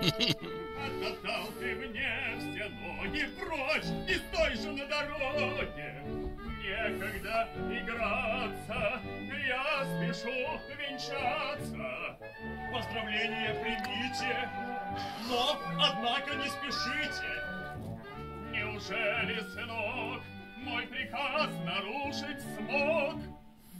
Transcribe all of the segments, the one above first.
Отоптал ты мне все ноги прочь, не стой же на дороге. Некогда играться, я спешу венчаться. Поздравления примите, но, однако, не спешите. Неужели, сынок, мой приказ нарушить смог?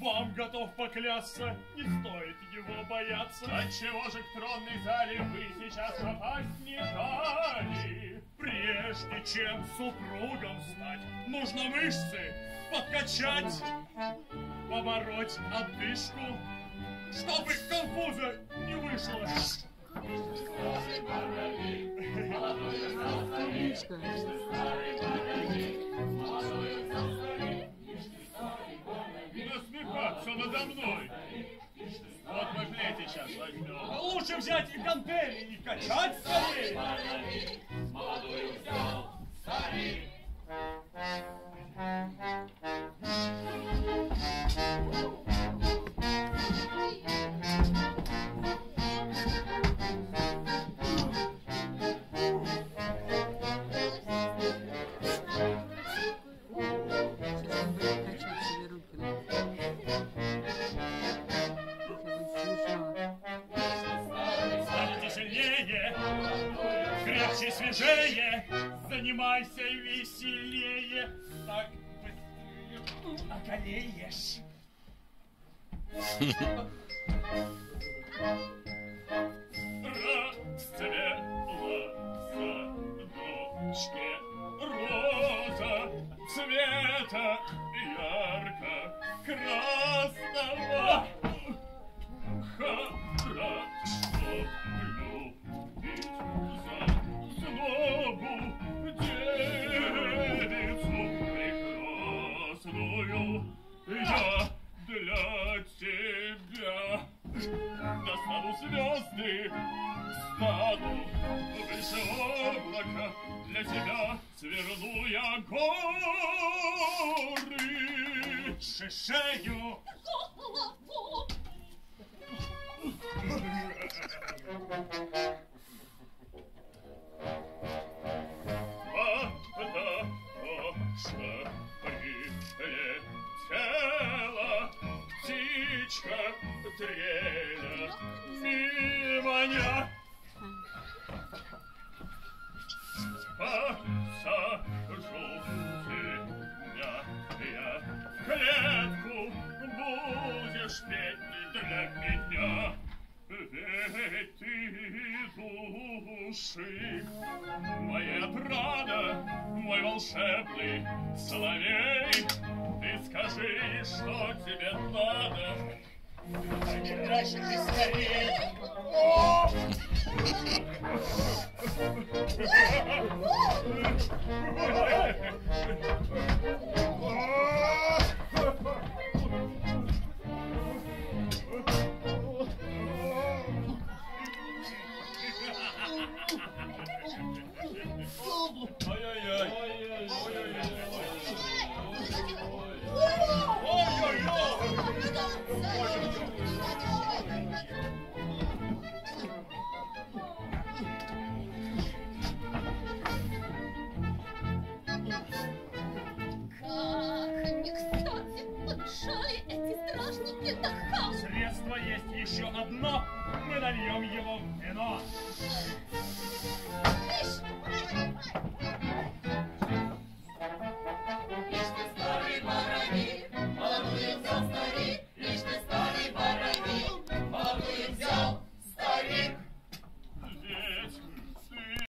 Вам готов поклясться, не стоит его бояться. Отчего же к тронной зале вы сейчас попасть не дали? Прежде чем супругом стать, нужно мышцы подкачать, побороть одышку, чтобы конфуза не вышло. Насмехаться надо мной. Вот мы плети сейчас возьмем. Лучше взять и гантели и качать скорее. Молодую взял, старик. Крепче, свежее, занимайся веселее, так быстрее околеешь. Расцвела роза цвета ярко-красного. Хорошо любить за злобу девицу прекрасную. Я для тебя достану звезды, стану выше облака, для тебя сверну я горы, шишею. Пошла, прилетела птичка треля мимо меня. Посажу тебя я в клетку, будешь петь для меня. Ведь ты души, моя отрада, мой волшебный соловей. Ты скажи, что тебе надо. Играйся ты скорей. Средство есть еще одно, мы нальем его в вино.